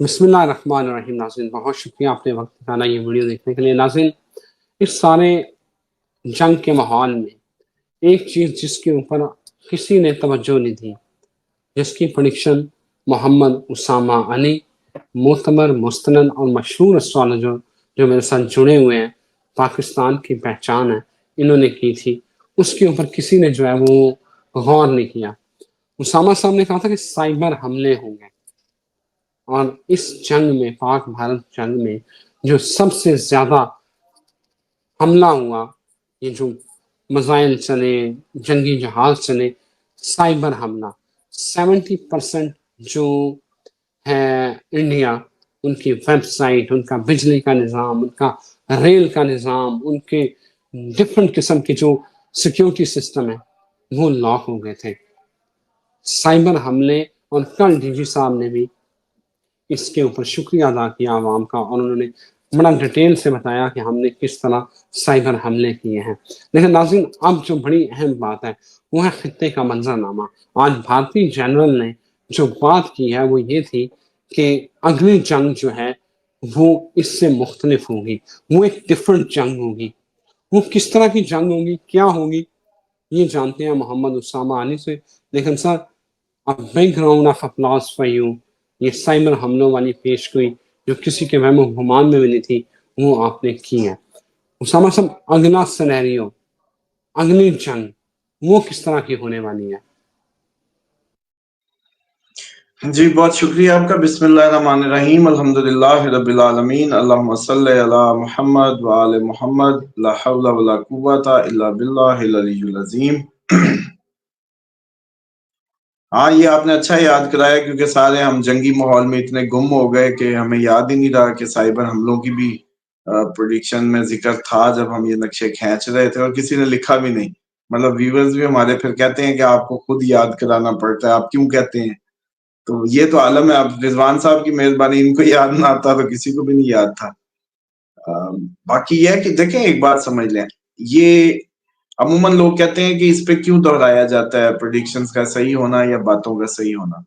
بسم اللہ الرحمن الرحیم. ناظرین بہت شکریہ آپ نے وقت نکالا یہ ویڈیو دیکھنے کے لیے. ناظرین اس سارے جنگ کے ماحول میں ایک چیز جس کے اوپر کسی نے توجہ نہیں دی، جس کی پریڈکشن محمد اسامہ علی معتبر مستند اور مشہور اسٹرالوجر جو میرے ساتھ جڑے ہوئے ہیں، پاکستان کی پہچان ہے، انہوں نے کی تھی، اس کے اوپر کسی نے جو ہے وہ غور نہیں کیا. اسامہ صاحب نے کہا تھا کہ سائبر حملے ہوں گے، اور اس جنگ میں، پاک بھارت جنگ میں جو سب سے زیادہ حملہ ہوا، یہ جو میزائل چلے، جنگی جہاز چلے، سائبر حملہ 70% جو ہے انڈیا، ان کی ویب سائٹ، ان کا بجلی کا نظام، ان کا ریل کا نظام، ان کے ڈفرنٹ قسم کے جو سیکیورٹی سسٹم ہے وہ لاک ہو گئے تھے. سائبر حملے، اور کل ڈی جی صاحب نے بھی اس کے اوپر شکریہ ادا کیا عوام کا، اور انہوں نے بڑا ڈیٹیل سے بتایا کہ ہم نے کس طرح سائبر حملے کیے ہیں. لیکن ناظرین اب جو بڑی اہم بات ہے وہ ہے خطے کا منظرنامہ. آج بھارتی جنرل نے جو بات کی ہے وہ یہ تھی کہ اگلی جنگ جو ہے وہ اس سے مختلف ہوگی، وہ ایک ڈفرنٹ جنگ ہوگی. وہ کس طرح کی جنگ ہوگی، کیا ہوگی، یہ جانتے ہیں محمد اسامہ علی سے. لیکن سر، بیک گراؤنڈ آف اپلاس فار یو، یہ سائبر حملوں والی پیشگوئی جو کسی کے وہم و گمان میں بھی نہیں تھی وہ آپ نے کی ہے. اسامہ صاحب، اگلا سینیریو، اگلی جنگ وہ کس طرح کی ہونے والی ہے؟ جی بہت شکریہ آپ کا. بسم اللہ الرحمن الرحیم. الحمدللہ رب العالمین. اللہم صلی علی محمد وآل محمد. لا حول ولا قوت الا باللہ العلی العظیم. ہاں، یہ آپ نے اچھا یاد کرایا، کیونکہ سارے ہم جنگی ماحول میں اتنے گم ہو گئے کہ ہمیں یاد ہی نہیں رہا کہ سائبر حملوں کی بھی پریڈکشن میں ذکر تھا جب ہم یہ نقشے کھینچ رہے تھے، اور کسی نے لکھا بھی نہیں. مطلب ویورز بھی ہمارے پھر کہتے ہیں کہ آپ کو خود یاد کرانا پڑتا ہے، آپ کیوں کہتے ہیں؟ تو یہ تو عالم ہے. اب رضوان صاحب کی مہربانی، ان کو یاد نہ آتا تو کسی کو بھی نہیں یاد تھا. باقی یہ ہے کہ دیکھیں، ایک بات سمجھ لیں، یہ عموماً لوگ کہتے ہیں کہ اس پہ کیوں دہرایا جاتا ہے پریڈکشنز کا صحیح ہونا یا باتوں کا صحیح ہونا.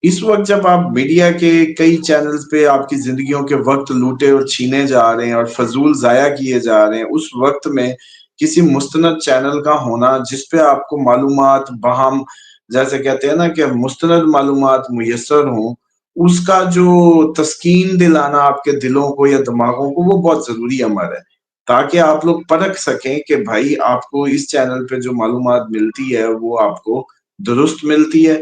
اس وقت جب آپ میڈیا کے کئی چینلز پہ آپ کی زندگیوں کے وقت لوٹے اور چھینے جا رہے ہیں اور فضول ضائع کیے جا رہے ہیں، اس وقت میں کسی مستند چینل کا ہونا جس پہ آپ کو معلومات بہم، جیسے کہتے ہیں نا کہ مستند معلومات میسر ہوں، اس کا جو تسکین دلانا آپ کے دلوں کو یا دماغوں کو، وہ بہت ضروری عمل ہے، تاکہ آپ لوگ پرکھ سکیں کہ بھائی آپ کو اس چینل پہ جو معلومات ملتی ہے وہ آپ کو درست ملتی ہے،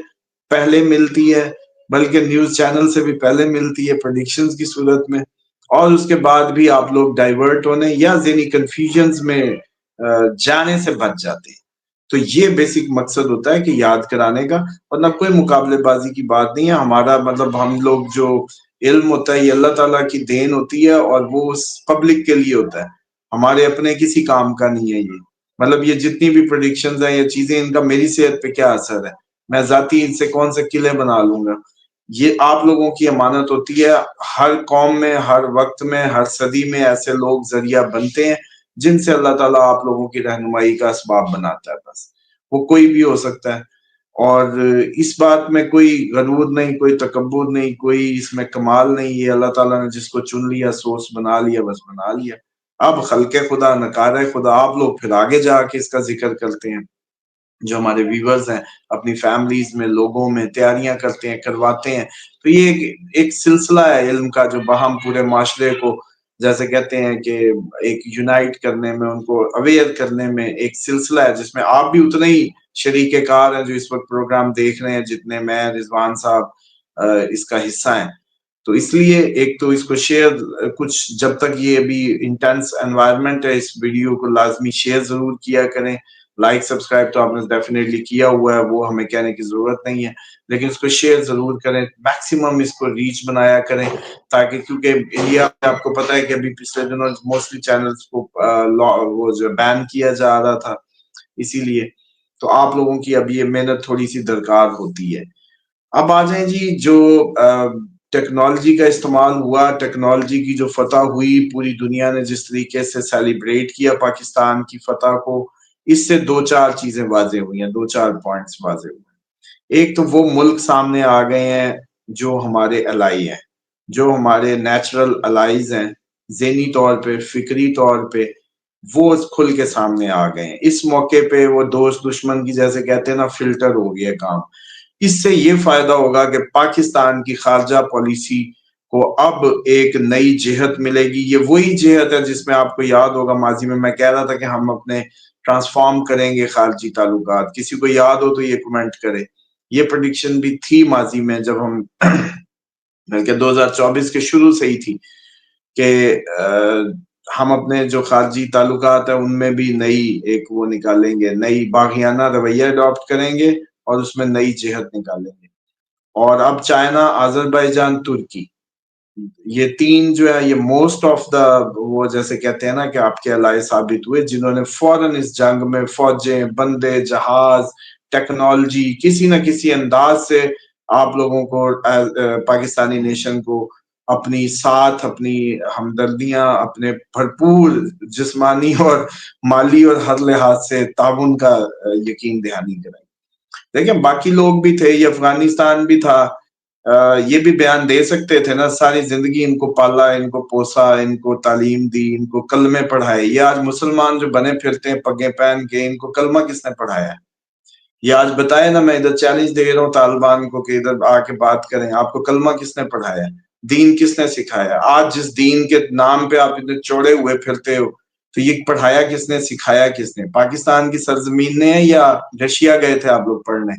پہلے ملتی ہے، بلکہ نیوز چینل سے بھی پہلے ملتی ہے پریڈکشنز کی صورت میں، اور اس کے بعد بھی آپ لوگ ڈائیورٹ ہونے یا ذہنی کنفیوژنز میں جانے سے بچ جاتے ہیں. تو یہ بیسک مقصد ہوتا ہے کہ یاد کرانے کا، ورنہ کوئی مقابلے بازی کی بات نہیں ہے. ہمارا مطلب ہم لوگ جو علم ہوتا ہے یہ اللہ تعالیٰ کی دین ہوتی ہے، اور وہ پبلک کے لیے ہوتا ہے، ہمارے اپنے کسی کام کا نہیں ہے. یہ مطلب یہ جتنی بھی پریڈکشنز ہیں یہ چیزیں، ان کا میری صحت پہ کیا اثر ہے، میں ذاتی ان سے کون سے قلعے بنا لوں گا، یہ آپ لوگوں کی امانت ہوتی ہے. ہر قوم میں، ہر وقت میں، ہر صدی میں ایسے لوگ ذریعہ بنتے ہیں جن سے اللہ تعالیٰ آپ لوگوں کی رہنمائی کا اسباب بناتا ہے. بس وہ کوئی بھی ہو سکتا ہے، اور اس بات میں کوئی غرور نہیں، کوئی تکبر نہیں، کوئی اس میں کمال نہیں. یہ اللہ تعالیٰ نے جس کو چن لیا، سوچ بنا لیا، بس بنا لیا. اب خلق خدا، نکار خدا، آپ لوگ پھر آگے جا کے اس کا ذکر کرتے ہیں. جو ہمارے ویورز ہیں اپنی فیملیز میں، لوگوں میں تیاریاں کرتے ہیں، کرواتے ہیں. تو یہ ایک سلسلہ ہے علم کا جو باہم پورے معاشرے کو، جیسے کہتے ہیں کہ ایک یونائٹ کرنے میں، ان کو اویئر کرنے میں ایک سلسلہ ہے، جس میں آپ بھی اتنے ہی شریک کار ہیں جو اس وقت پروگرام دیکھ رہے ہیں جتنے میں، رضوان صاحب اس کا حصہ ہیں. تو اس لیے ایک تو اس کو شیئر، کچھ جب تک یہ ابھی انٹینس انوائرمنٹ ہے، اس ویڈیو کو لازمی شیئر ضرور کیا کریں. لائک سبسکرائب تو آپ نے ڈیفینیٹلی کیا ہوا ہے، وہ ہمیں کہنے کی ضرورت نہیں ہے، لیکن اس کو شیئر ضرور کریں، میکسیمم اس کو ریچ بنایا کریں، تاکہ کیونکہ انڈیا میں آپ کو پتہ ہے کہ ابھی پچھلے دنوں موسٹلی چینلز کو وہ جو بین کیا جا رہا تھا، اسی لیے تو آپ لوگوں کی اب یہ محنت تھوڑی سی درکار ہوتی ہے. اب آ جائیں جی، جو ٹیکنالوجی کا استعمال ہوا، ٹیکنالوجی کی جو فتح ہوئی، پوری دنیا نے جس طریقے سے سیلیبریٹ کیا پاکستان کی فتح کو، اس سے دو چار چیزیں واضح ہوئی ہیں، دو چار پوائنٹس واضح ہوئے ہیں. ایک تو وہ ملک سامنے آ گئے ہیں جو ہمارے الائی ہیں، جو ہمارے نیچرل الائز ہیں ذہنی طور پہ فکری طور پہ وہ کھل کے سامنے آ گئے ہیں. اس موقع پہ وہ دوست دشمن کی جیسے کہتے ہیں نا فلٹر ہو گیا کام. اس سے یہ فائدہ ہوگا کہ پاکستان کی خارجہ پالیسی کو اب ایک نئی جہت ملے گی. یہ وہی جہت ہے جس میں آپ کو یاد ہوگا ماضی میں کہہ رہا تھا کہ ہم اپنے ٹرانسفارم کریں گے خارجی تعلقات. کسی کو یاد ہو تو یہ کمنٹ کرے. یہ پریڈکشن بھی تھی ماضی میں جب ہم بلکہ 2024 کے شروع سے ہی تھی کہ ہم اپنے جو خارجی تعلقات ہیں ان میں بھی نئی ایک وہ نکالیں گے, نئی باغیانہ رویہ اڈاپٹ کریں گے اور اس میں نئی جہت نکالیں گے. اور اب چائنا, آذربائیجان, ترکی, یہ تین جو ہے یہ موسٹ آف دا وہ جیسے کہتے ہیں نا کہ آپ کے الائے ثابت ہوئے جنہوں نے فوراً اس جنگ میں فوجیں, بندے, جہاز, ٹیکنالوجی کسی نہ کسی انداز سے آپ لوگوں کو پاکستانی نیشن کو اپنی ساتھ, اپنی ہمدردیاں, اپنے بھرپور جسمانی اور مالی اور ہر لحاظ سے تعاون کا یقین دہانی کرائی. دیکھیں باقی لوگ بھی تھے, یہ افغانستان بھی تھا, یہ بھی بیان دے سکتے تھے نا, ساری زندگی ان کو پالا, ان کو پوسا, ان کو تعلیم دی, ان کو کلمے پڑھائے. یہ آج مسلمان جو بنے پھرتے ہیں پگیں پہن کے, ان کو کلمہ کس نے پڑھایا ہے؟ یہ آج بتائے نا, میں ادھر چیلنج دے رہا ہوں طالبان کو کہ ادھر آ کے بات کریں, آپ کو کلمہ کس نے پڑھایا ہے؟ دین کس نے سکھایا؟ آج جس دین کے نام پہ آپ اتنے چوڑے ہوئے پھرتے ہو تو یہ پڑھایا کس نے, سکھایا کس نے؟ پاکستان کی سرزمین نے یا رشیا گئے تھے آپ لوگ پڑھنے؟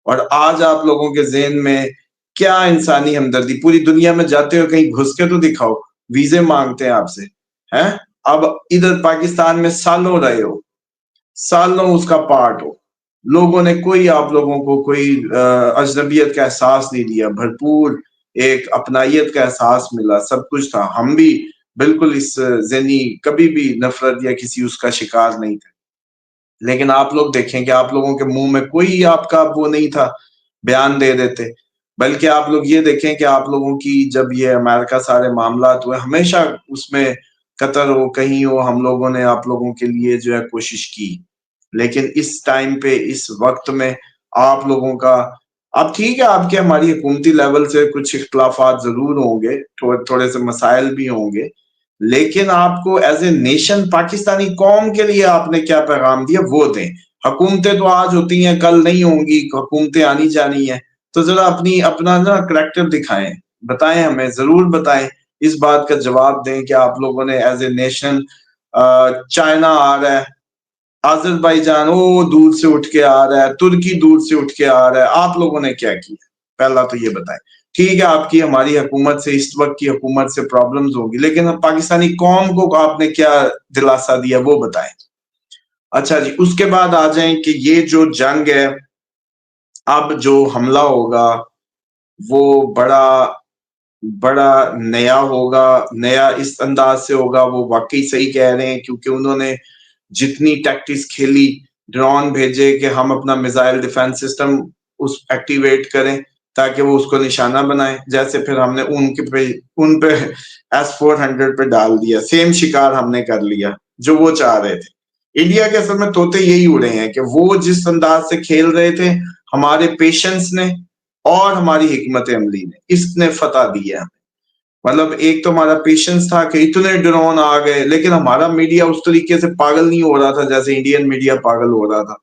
اور آج آپ لوگوں کے ذہن میں کیا انسانی ہمدردی؟ پوری دنیا میں جاتے ہو کہیں گھس کے تو دکھاؤ, ویزے مانگتے ہیں آپ سے ہیں. اب ادھر پاکستان میں سالوں رہے ہو, سالوں اس کا پارٹ ہو, لوگوں نے کوئی آپ لوگوں کو کوئی اجنبیت کا احساس نہیں دیا, بھرپور ایک اپنائیت کا احساس ملا, سب کچھ تھا. ہم بھی بالکل اس ذہنی کبھی بھی نفرت یا کسی اس کا شکار نہیں تھے. لیکن آپ لوگ دیکھیں کہ آپ لوگوں کے منہ میں کوئی آپ کا وہ نہیں تھا بیان دے دیتے, بلکہ آپ لوگ یہ دیکھیں کہ آپ لوگوں کی جب یہ امریکہ سارے معاملات ہوئے ہمیشہ اس میں قطر ہو کہیں ہو, ہم لوگوں نے آپ لوگوں کے لیے جو ہے کوشش کی. لیکن اس ٹائم پہ اس وقت میں آپ لوگوں کا, اب ٹھیک ہے آپ کے ہماری حکومتی لیول سے کچھ اختلافات ضرور ہوں گے, تھوڑے سے مسائل بھی ہوں گے, لیکن آپ کو ایز اے نیشن پاکستانی قوم کے لیے آپ نے کیا پیغام دیا وہ دیں. حکومتیں تو آج ہوتی ہیں کل نہیں ہوں گی, حکومتیں آنی جانی ہیں, تو ذرا اپنا نا کریکٹر دکھائیں, بتائیں, ہمیں ضرور بتائیں, اس بات کا جواب دیں کہ آپ لوگوں نے ایز اے نیشن, چائنا آ رہا ہے, آذربائیجان وہ دور سے اٹھ کے آ رہا ہے, ترکی دور سے اٹھ کے آ رہا ہے, آپ لوگوں نے کیا کیا؟ پہلا تو یہ بتائیں. ٹھیک ہے آپ کی ہماری حکومت سے, اس وقت کی حکومت سے پرابلمز ہوگی, لیکن پاکستانی قوم کو آپ نے کیا دلاسا دیا وہ بتائیں. اچھا جی, اس کے بعد آ جائیں کہ یہ جو جنگ ہے, اب جو حملہ ہوگا وہ بڑا نیا ہوگا, نیا اس انداز سے ہوگا. وہ واقعی صحیح کہہ رہے ہیں کیونکہ انہوں نے جتنی ٹیکٹکس کھیلی, ڈرون بھیجے کہ ہم اپنا میزائل ڈیفنس سسٹم اس ایکٹیویٹ کریں تاکہ وہ اس کو نشانہ بنائیں, جیسے پھر ہم نے ان پہ S-400 پہ ڈال دیا, سیم شکار ہم نے کر لیا جو وہ چاہ رہے تھے. انڈیا کے اصل میں طوطے یہی اڑے ہیں کہ وہ جس انداز سے کھیل رہے تھے, ہمارے پیشنس نے اور ہماری حکمت عملی نے اس نے فتح دی ہے. مطلب ایک تو ہمارا پیشنس تھا کہ اتنے ڈرون آ گئے, لیکن ہمارا میڈیا اس طریقے سے پاگل نہیں ہو رہا تھا جیسے انڈین میڈیا پاگل ہو رہا تھا.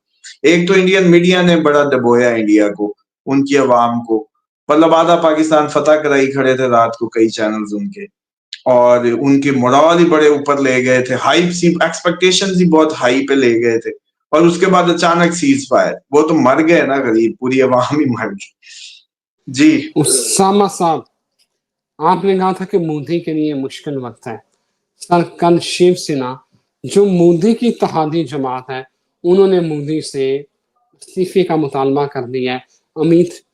ایک تو انڈین میڈیا نے بڑا دبویا انڈیا کو, ان کی عوام کو, مطلب آدھا پاکستان فتح کرائی کھڑے تھے رات کو کئی چینلز ان کے, اور ان کی مورال ہی بڑے اوپر لے گئے تھے, ہائی سی ایکسپیکٹیشنز ہی بہت ہائی پہ لے گئے تھے, اور اس کے بعد اچانک سیز فائر, وہ تو مر گئے نا غریب, پوری عوام ہی مر گئی. جی اسامہ صاحب, آپ نے کہا تھا کہ مودی کے لیے مشکل وقت ہے. سر کل شیو سینا جو مودی کی اتحادی جماعت ہے, انہوں نے مودی سے استعفے کا مطالبہ کر دیا ہے,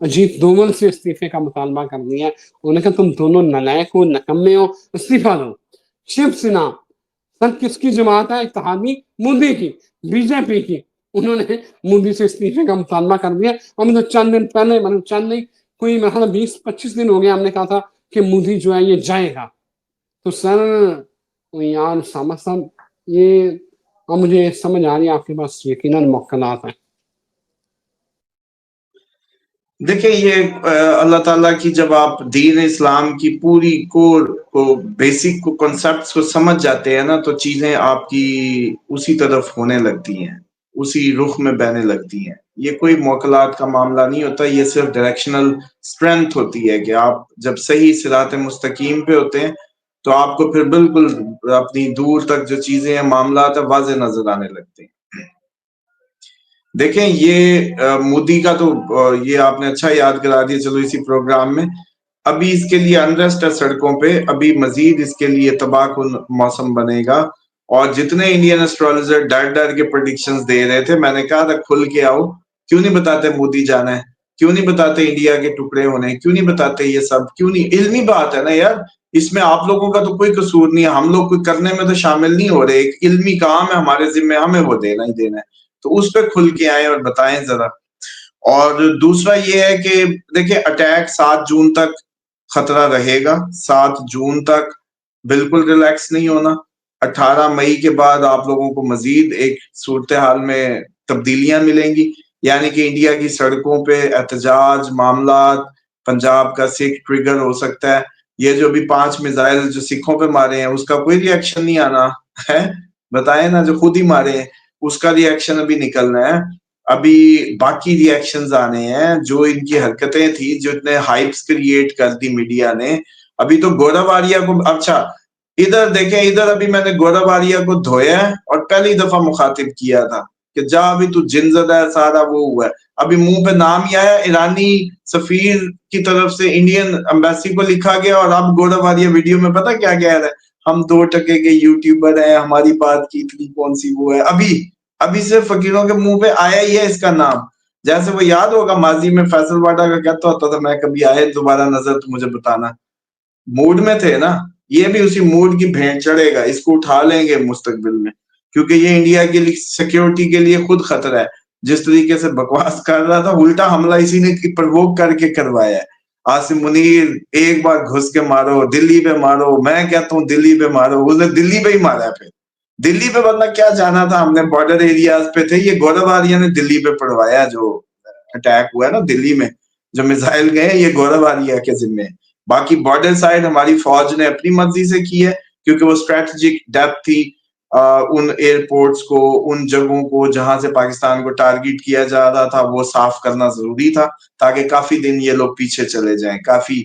اجیت دوول سے استعفے کا مطالبہ کر دیا ہے. انہوں نے کہا تم دونوں نالائق ہو, نکمے ہو, استعفیٰ دو. شیو سینا سر کس کی جماعت ہے؟ اتحادی مودی کی, بی جے پی کی. انہوں نے مودی سے استعفے کا مطالبہ کر دیا. ہم تو چند دن پہلے, چند نہیں, کوئی میرا 20-25 دن ہو گیا, ہم نے کہا تھا کہ مودی جو ہے یہ جائے گا. تو سر یار اسامہ صاحب, یہ اب مجھے سمجھ آ رہی ہے آپ کے پاس یقیناً موکلات ہیں. دیکھیں یہ اللہ تعالیٰ کی جب آپ دین اسلام کی پوری کور کو بیسک کو کنسپٹس کو سمجھ جاتے ہیں نا تو چیزیں آپ کی اسی طرف ہونے لگتی ہیں، اسی رخ میں بہنے لگتی ہیں. یہ کوئی موکلات کا معاملہ نہیں ہوتا، یہ صرف ڈائریکشنل اسٹرینتھ ہوتی ہے کہ آپ جب صحیح صراط مستقیم پہ ہوتے ہیں تو آپ کو پھر بالکل اپنی دور تک جو چیزیں ہیں معاملات واضح نظر آنے لگتے ہیں. دیکھیں یہ مودی کا تو یہ آپ نے اچھا یاد کرا دیا، چلو اسی پروگرام میں ابھی اس کے لیے انریسٹ ہے سڑکوں پہ، ابھی مزید اس کے لیے تباہ کن موسم بنے گا. اور جتنے انڈین اسٹرالوجر ڈر ڈر کے پریڈکشنز دے رہے تھے، میں نے کہا تھا کھل کے آؤ، کیوں نہیں بتاتے مودی جانا ہے، کیوں نہیں بتاتے انڈیا کے ٹکڑے ہونے، کیوں نہیں بتاتے یہ سب، کیوں نہیں؟ علمی بات ہے نا یار، اس میں آپ لوگوں کا تو کوئی قصور نہیں ہے، ہم لوگ کوئی کرنے میں تو شامل نہیں ہو رہے، ایک علمی کام ہے ہمارے ذمہ، ہمیں وہ دینا ہی دینا ہے، تو اس پہ کھل کے آئیں اور بتائیں ذرا. اور دوسرا یہ ہے کہ دیکھیں اٹیک 7 جون تک خطرہ رہے گا، 7 جون تک بالکل ریلیکس نہیں ہونا. 18 مئی کے بعد آپ لوگوں کو مزید ایک صورتحال میں تبدیلیاں ملیں گی، یعنی کہ انڈیا کی سڑکوں پہ احتجاج معاملات، پنجاب کا سکھ ٹریگر ہو سکتا ہے. یہ جو بھی 5 میزائل جو سکھوں پہ مارے ہیں اس کا کوئی ری ایکشن نہیں آنا ہے، بتائیں نا، جو خود ہی مارے ہیں اس کا ری ایکشن ابھی نکلنا ہے. ابھی باقی ری ایکشنز آنے ہیں، جو ان کی حرکتیں تھی جو اتنے ہائپس کریٹ کر دی میڈیا نے. ابھی تو گورو آریا کو، اچھا ادھر دیکھیں، ادھر ابھی میں نے گورو آریا کو دھویا ہے اور پہلی دفعہ مخاطب کیا تھا کہ جا ابھی تو جن زدہ ہے، سارا وہ ہوا ہے. ابھی منہ پہ نام ہی آیا، ایرانی سفیر کی طرف سے انڈین امبیسی کو لکھا گیا، اور اب گورو آریا ویڈیو میں پتہ کیا کہہ رہا ہے، ہم 2% کے یوٹیوبر ہیں، ہماری بات کی اتنی کون سی وہ ہے. ابھی صرف فقیروں کے منہ پہ آیا ہی ہے اس کا نام. جیسے وہ یاد ہوگا ماضی میں فیصل واڈا کا کہتا ہوتا تھا میں کبھی آئے دوبارہ نظر تو مجھے بتانا، موڈ میں تھے نا. یہ بھی اسی موڈ کی بھینٹ چڑھے گا، اس کو اٹھا لیں گے مستقبل میں، کیونکہ یہ انڈیا کے لیے سیکیورٹی کے لیے خود خطرہ ہے. جس طریقے سے بکواس کر رہا تھا، الٹا حملہ اسی نے پرووک کر کے کروایا ہے. عاصم منیر ایک بار گھس کے مارو، دلی پہ مارو، میں کہتا ہوں دلی پہ مارو، اس نے دلی پہ ہی مارا ہے. پھر دلی پہ ورنہ کیا جانا تھا، ہم نے بارڈر ایریاز پہ تھے، یہ گورو آریا نے دلی پہ پڑوایا. جو اٹیک ہوا ہے نا دلی میں، جو میزائل گئے یہ گورو آریا کے ذمہ ہے. باقی بارڈر سائڈ ہماری فوج نے اپنی مرضی سے کی ہے، کیونکہ وہ اسٹریٹجک ڈیپتھ تھی ان ایئرپورٹس کو، ان جگہوں کو جہاں سے پاکستان کو ٹارگیٹ کیا جا رہا تھا وہ صاف کرنا ضروری تھا، تاکہ کافی دن یہ لوگ پیچھے چلے جائیں، کافی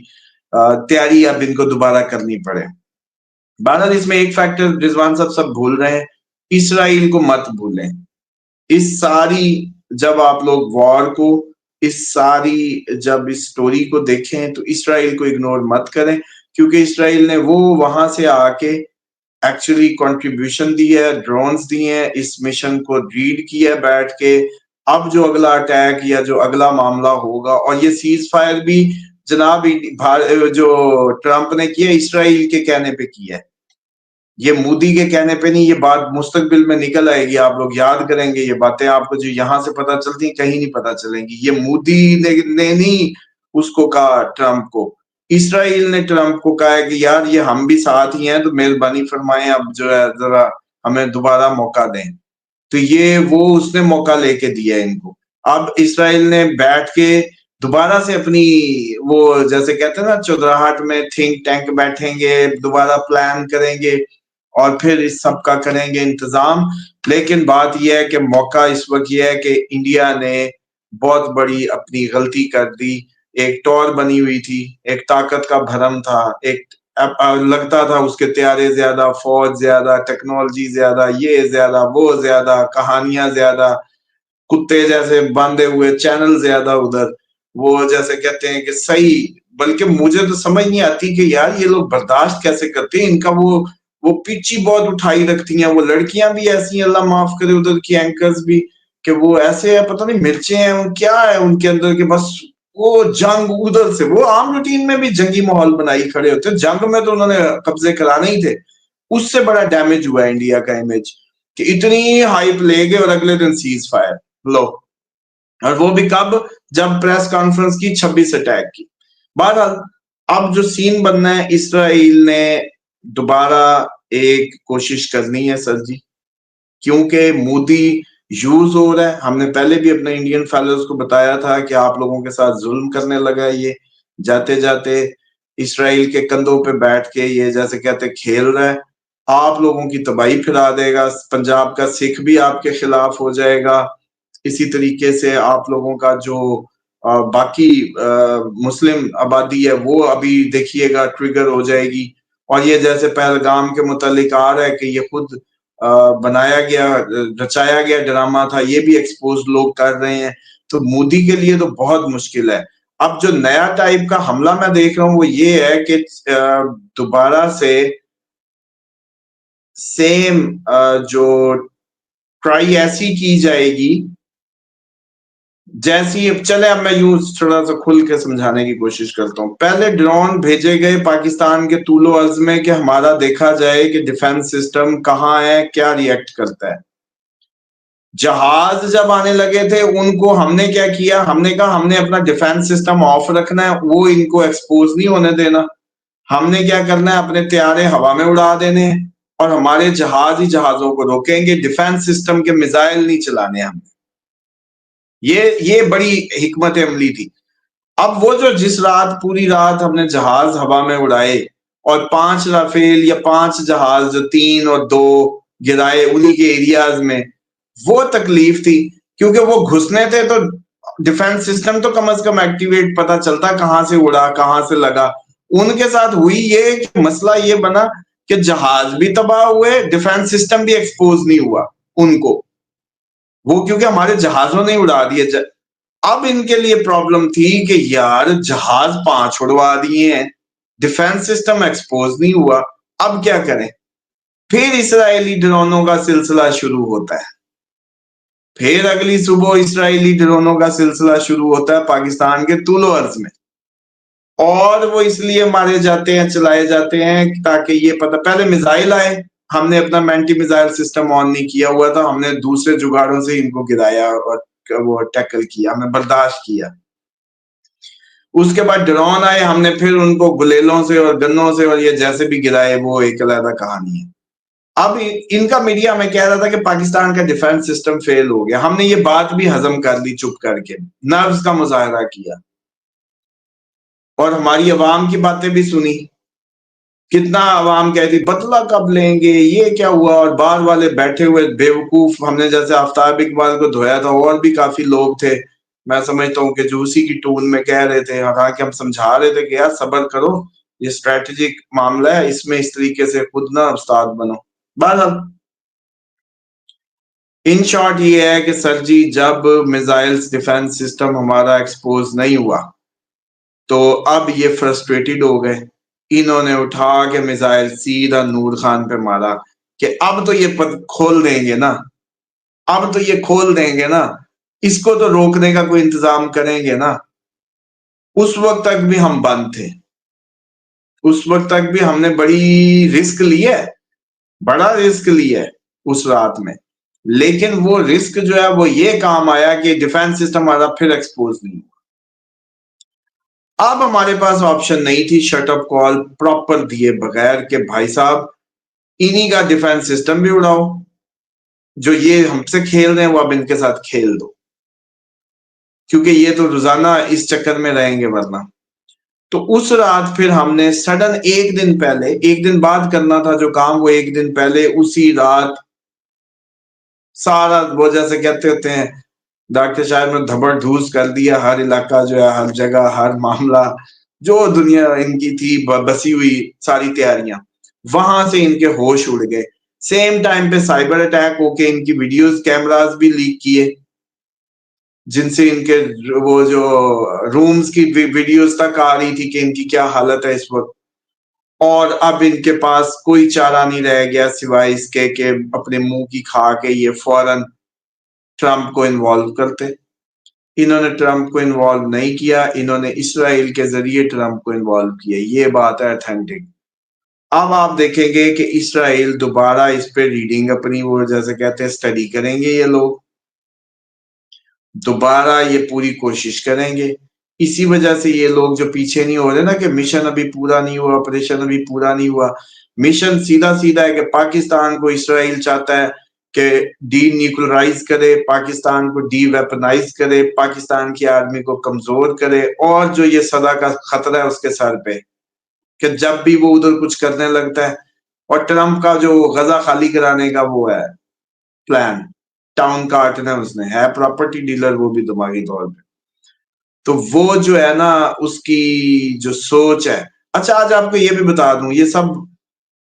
تیاری اب ان کو دوبارہ کرنی پڑے. بہرحال اس میں ایک فیکٹر رضوان صاحب سب بھول رہے ہیں، اسرائیل کو مت بھولیں. اس ساری جب آپ لوگ وار کو، اس ساری جب اس سٹوری کو دیکھیں تو اسرائیل کو اگنور مت کریں، کیونکہ اسرائیل نے وہ وہاں سے آ کے ایکچولی کنٹریبیوشن دی ہے، ڈرونز دی ہیں، اس مشن کو ریڈ کیا ہے بیٹھ کے. اب جو اگلا اٹیک یا جو اگلا معاملہ ہوگا، اور یہ سیز فائر بھی جناب جو ٹرمپ نے کیا اسرائیل کے کہنے پہ کیا ہے، یہ مودی کے کہنے پہ نہیں. یہ بات مستقبل میں نکل آئے گی، آپ لوگ یاد کریں گے یہ باتیں، آپ کو جو یہاں سے پتہ چلتی ہیں کہیں نہیں پتہ چلیں گی. یہ مودی نے نہیں اس کو کہا ٹرمپ کو، اسرائیل نے ٹرمپ کو کہا ہے کہ یار یہ ہم بھی ساتھ ہی ہیں تو مہربانی فرمائیں اب جو ہے ذرا ہمیں دوبارہ موقع دیں. تو یہ وہ اس نے موقع لے کے دیا ان کو. اب اسرائیل نے بیٹھ کے دوبارہ سے اپنی وہ جیسے کہتے ہیں نا چودراہٹ میں تھنک ٹینک بیٹھیں گے، دوبارہ پلان کریں گے اور پھر اس سب کا کریں گے انتظام. لیکن بات یہ ہے کہ موقع اس وقت یہ ہے کہ انڈیا نے بہت بڑی اپنی غلطی کر دی. ایک ٹور بنی ہوئی تھی، ایک طاقت کا بھرم تھا، ایک لگتا تھا اس کے طیارے زیادہ، فوج زیادہ، ٹیکنالوجی زیادہ، یہ زیادہ، وہ زیادہ، کہانیاں زیادہ، کتے جیسے باندھے ہوئے چینل زیادہ ادھر، وہ جیسے کہتے ہیں کہ صحیح. بلکہ مجھے تو سمجھ نہیں آتی کہ یار یہ لوگ برداشت کیسے کرتے ہیں، ان کا وہ پیچی بہت اٹھائی رکھتی ہیں. وہ لڑکیاں بھی ایسی ہیں، اللہ معاف کرے ادھر کی اینکرز بھی، کہ وہ ایسے ہیں پتہ نہیں مرچیں ہیں کیا ہے ان کے اندر، کہ بس وہ جنگ ادھر سے، وہ عام روٹین میں بھی جنگی ماحول بنائی کھڑے ہوتے ہیں، جنگ میں تو انہوں نے قبضے کرانے ہی تھے. اس سے بڑا ڈیمیج ہوا ہے انڈیا کا امیج کہ اتنی ہائپ لے گئے اور اگلے دن سیز فائر لو، اور وہ بھی کب؟ جب پریس کانفرنس کی 26 اٹیک کی. بہرحال اب جو سین بننا ہے، اسرائیل نے دوبارہ ایک کوشش کرنی ہے سر جی، کیونکہ مودی یوز ہو رہا ہے. ہم نے پہلے بھی اپنے انڈین فیلوز کو بتایا تھا کہ آپ لوگوں کے ساتھ ظلم کرنے لگا ہے، یہ جاتے جاتے اسرائیل کے کندھوں پہ بیٹھ کے یہ جیسے کہتے کھیل رہا ہے، آپ لوگوں کی تباہی پھرا دے گا. پنجاب کا سکھ بھی آپ کے خلاف ہو جائے گا. اسی طریقے سے آپ لوگوں کا جو باقی مسلم آبادی ہے وہ ابھی دیکھیے گا ٹریگر ہو جائے گی. اور یہ جیسے پہلگام کے متعلق آ رہا ہے کہ یہ خود بنایا گیا رچایا گیا ڈرامہ تھا، یہ بھی ایکسپوز لوگ کر رہے ہیں. تو مودی کے لیے تو بہت مشکل ہے. اب جو نیا ٹائپ کا حملہ میں دیکھ رہا ہوں وہ یہ ہے کہ دوبارہ سے سیم جو ٹرائی ایسی کی جائے گی جیسی، اب چلے اب میں یوں تھوڑا سا کھل کے سمجھانے کی کوشش کرتا ہوں. پہلے ڈرون بھیجے گئے پاکستان کے طول و عرض میں کہ ہمارا دیکھا جائے کہ ڈیفنس سسٹم کہاں ہے، کیا ریئیکٹ کرتا ہے. جہاز جب آنے لگے تھے ان کو ہم نے کیا کیا، ہم نے کہا ہم نے اپنا ڈیفنس سسٹم آف رکھنا ہے، وہ ان کو ایکسپوز نہیں ہونے دینا. ہم نے کیا کرنا ہے، اپنے طیارے ہوا میں اڑا دینے ہیں اور ہمارے جہاز ہی جہازوں کو روکیں گے، ڈیفنس سسٹم کے میزائل نہیں چلانے ہم. یہ بڑی حکمت عملی تھی. اب وہ جو جس رات پوری رات ہم نے جہاز ہوا میں اڑائے اور 5 رافیل یا 5 جہاز جو 3 اور 2 گرائے انہی کے ایریاز میں، وہ تکلیف تھی. کیونکہ وہ گھسنے تھے تو ڈیفنس سسٹم تو کم از کم ایکٹیویٹ پتا چلتا کہاں سے اڑا کہاں سے لگا. ان کے ساتھ ہوئی یہ کہ مسئلہ یہ بنا کہ جہاز بھی تباہ ہوئے، ڈیفنس سسٹم بھی ایکسپوز نہیں ہوا ان کو، وہ کیونکہ ہمارے جہازوں نے اڑا دیے. اب ان کے لیے پرابلم تھی کہ یار جہاز 5 اڑوا دیے ہیں، ڈیفنس سسٹم ایکسپوز نہیں ہوا، اب کیا کریں. پھر اسرائیلی ڈرونوں کا سلسلہ شروع ہوتا ہے. پھر اگلی صبح اسرائیلی ڈرونوں کا سلسلہ شروع ہوتا ہے پاکستان کے طول و عرض میں. اور وہ اس لیے مارے جاتے ہیں، چلائے جاتے ہیں تاکہ یہ پتہ، پہلے میزائل آئے، ہم نے اپنا مینٹی میزائل سسٹم آن نہیں کیا ہوا تھا، ہم نے دوسرے جگاڑوں سے ان کو گرایا اور وہ ٹیکل کیا، ہم نے برداشت کیا. اس کے بعد ڈرون آئے، ہم نے پھر ان کو گلیلوں سے اور گنوں سے اور یہ جیسے بھی گرائے، وہ ایک علیحدہ کہانی ہے. اب ان کا میڈیا ہمیں کہہ رہا تھا کہ پاکستان کا ڈیفنس سسٹم فیل ہو گیا. ہم نے یہ بات بھی ہضم کر لی چپ کر کے، نروز کا مظاہرہ کیا اور ہماری عوام کی باتیں بھی سنی. کتنا عوام کہتی بدلہ کب لیں گے، یہ کیا ہوا، اور باہر والے بیٹھے ہوئے بیوقوف. ہم نے جیسے آفتاب اقبال کو دھویا تھا، اور بھی کافی لوگ تھے میں سمجھتا ہوں کہ جو اسی کی ٹون میں کہہ رہے تھے، حالانکہ ہم سمجھا رہے تھے کہ یار صبر کرو، یہ اسٹریٹجک معاملہ ہے، اس میں اس طریقے سے خود نہ استاد بنو. بہرحال ان شارٹ یہ ہے کہ سر جی جب میزائلز ڈیفنس سسٹم ہمارا ایکسپوز نہیں ہوا تو اب یہ فرسٹریٹڈ ہو گئے. انہوں نے اٹھا کے میزائل سیدھا نور خان پہ مارا کہ اب تو یہ کھول دیں گے نا، اب تو یہ کھول دیں گے نا، اس کو تو روکنے کا کوئی انتظام کریں گے نا. اس وقت تک بھی ہم بند تھے، اس وقت تک بھی ہم نے بڑی رسک لی ہے، بڑا رسک لیا ہے اس رات میں. لیکن وہ رسک جو ہے وہ یہ کام آیا کہ ڈیفنس سسٹم ہمارا پھر ایکسپوز نہیں ہوا. اب ہمارے پاس آپشن نہیں تھی شٹ اپ کال پراپر دیے بغیر کہ بھائی صاحب انہی کا ڈیفنس سسٹم بھی اڑاؤ، جو یہ ہم سے کھیل رہے ہیں وہ اب ان کے ساتھ کھیل دو، کیونکہ یہ تو روزانہ اس چکر میں رہیں گے ورنہ. تو اس رات پھر ہم نے سڈن ایک دن پہلے، ایک دن بعد کرنا تھا جو کام، وہ ایک دن پہلے اسی رات سارا وہ جیسے کہتے ہوتے ہیں ڈاکٹر صاحب نے دھبڑ دھوس کر دیا، ہر علاقہ جو ہے، ہر جگہ، ہر معاملہ جو دنیا ان کی تھی بسی ہوئی ساری تیاریاں، وہاں سے ان کے ہوش اڑ گئے. سیم ٹائم پہ سائبر اٹیک ہو کے ان کی ویڈیوز کیمراز بھی لیک کیے، جن سے ان کے وہ جو رومز کی ویڈیوز تک آ رہی تھی کہ ان کی کیا حالت ہے اس وقت. اور اب ان کے پاس کوئی چارہ نہیں رہ گیا سوائے اس کے کہ اپنے منہ کی کھا کے یہ فوراً ٹرمپ کو انوالو کرتے. انہوں نے ٹرمپ کو انوالو نہیں کیا، انہوں نے اسرائیل کے ذریعے ٹرمپ کو انوالو کیا. یہ بات ہے اتھینٹک. اب آپ دیکھیں گے کہ اسرائیل دوبارہ اس پہ ریڈنگ اپنی وہ جیسے کہتے ہیں اسٹڈی کریں گے، یہ لوگ دوبارہ یہ پوری کوشش کریں گے. اسی وجہ سے یہ لوگ جو پیچھے نہیں ہو رہے نا کہ مشن ابھی پورا نہیں ہوا، آپریشن ابھی پورا نہیں ہوا. مشن سیدھا سیدھا ہے کہ پاکستان کو اسرائیل چاہتا ہے کہ ڈی نیوکلرائز کرے پاکستان کو، ڈی ویپنائز کرے پاکستان کی آرمی کو، کمزور کرے، اور جو یہ صدا کا خطرہ ہے اس کے سر پہ کہ جب بھی وہ ادھر کچھ کرنے لگتا ہے. اور ٹرمپ کا جو غزہ خالی کرانے کا وہ ہے پلان، ٹاؤن کاٹنا اس نے، ہے پراپرٹی ڈیلر وہ بھی دماغی طور پہ. تو وہ جو ہے نا اس کی جو سوچ ہے. اچھا آج آپ کو یہ بھی بتا دوں، یہ سب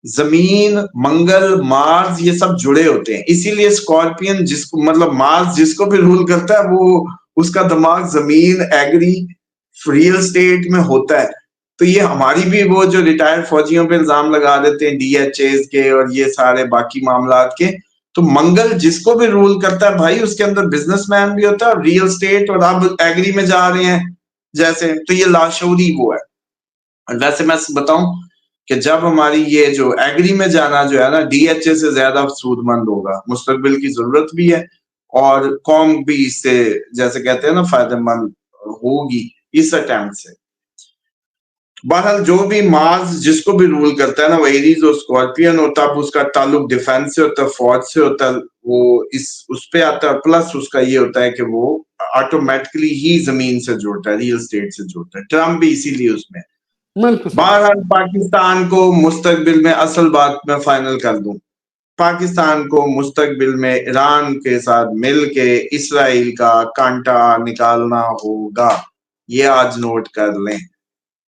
زمین، منگل، مارس، یہ سب جڑے ہوتے ہیں. اسی لیے اسکارپین جس کو مطلب مارس جس کو بھی رول کرتا ہے وہ اس کا دماغ زمین، ایگری، ریئل اسٹیٹ میں ہوتا ہے. تو یہ ہماری بھی وہ جو ریٹائرڈ فوجیوں پہ الزام لگا دیتے ہیں ڈی ایچ ایز کے اور یہ سارے باقی معاملات کے، تو منگل جس کو بھی رول کرتا ہے بھائی اس کے اندر بزنس مین بھی ہوتا ہے اور ریئل اسٹیٹ، اور اب ایگری میں جا رہے ہیں جیسے، تو یہ لاشعوری وہ ہے. اور ویسے میں بتاؤں کہ جب ہماری یہ جو ایگری میں جانا جو ہے نا ڈی ایچ اے سے زیادہ سود مند ہوگا، مستقبل کی ضرورت بھی ہے اور قوم بھی اس سے جیسے کہتے ہیں نا فائدہ مند ہوگی اس اٹیمپٹ سے. بہرحال جو بھی مارس جس کو بھی رول کرتا ہے نا وہ ایریز اور اسکارپین ہوتا ہے، اب اس کا تعلق ڈیفینس سے ہوتا ہے، فوج سے ہوتا ہے، وہ اس پہ آتا ہے. پلس اس کا یہ ہوتا ہے کہ وہ آٹومیٹکلی ہی زمین سے جوڑتا ہے، ریئل اسٹیٹ سے جوڑتا ہے. ٹرمپ بھی اسی لیے اس میں. بالکل صحیح. بہرحال پاکستان کو مستقبل میں اصل بات میں فائنل کر دوں، پاکستان کو مستقبل میں ایران کے ساتھ مل کے اسرائیل کا کانٹا نکالنا ہوگا. یہ آج نوٹ کر لیں.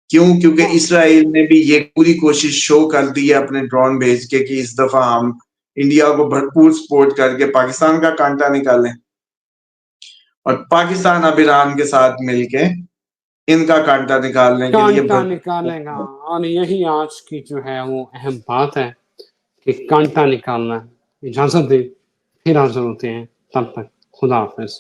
کیوں؟ کیونکہ اسرائیل نے بھی یہ پوری کوشش شو کر دی ہے اپنے ڈرون بھیج کے کہ اس دفعہ ہم انڈیا کو بھرپور سپورٹ کر کے پاکستان کا کانٹا نکالیں، اور پاکستان اب ایران کے ساتھ مل کے ان کا کانٹا نکالنے کے لیے کانٹا نکالے گا. اور یہی آج کی جو ہے وہ اہم بات ہے کہ کانٹا نکالنا ہے. اجازت دیں، پھر حاضر ہوتے ہیں، تب تک خدا حافظ.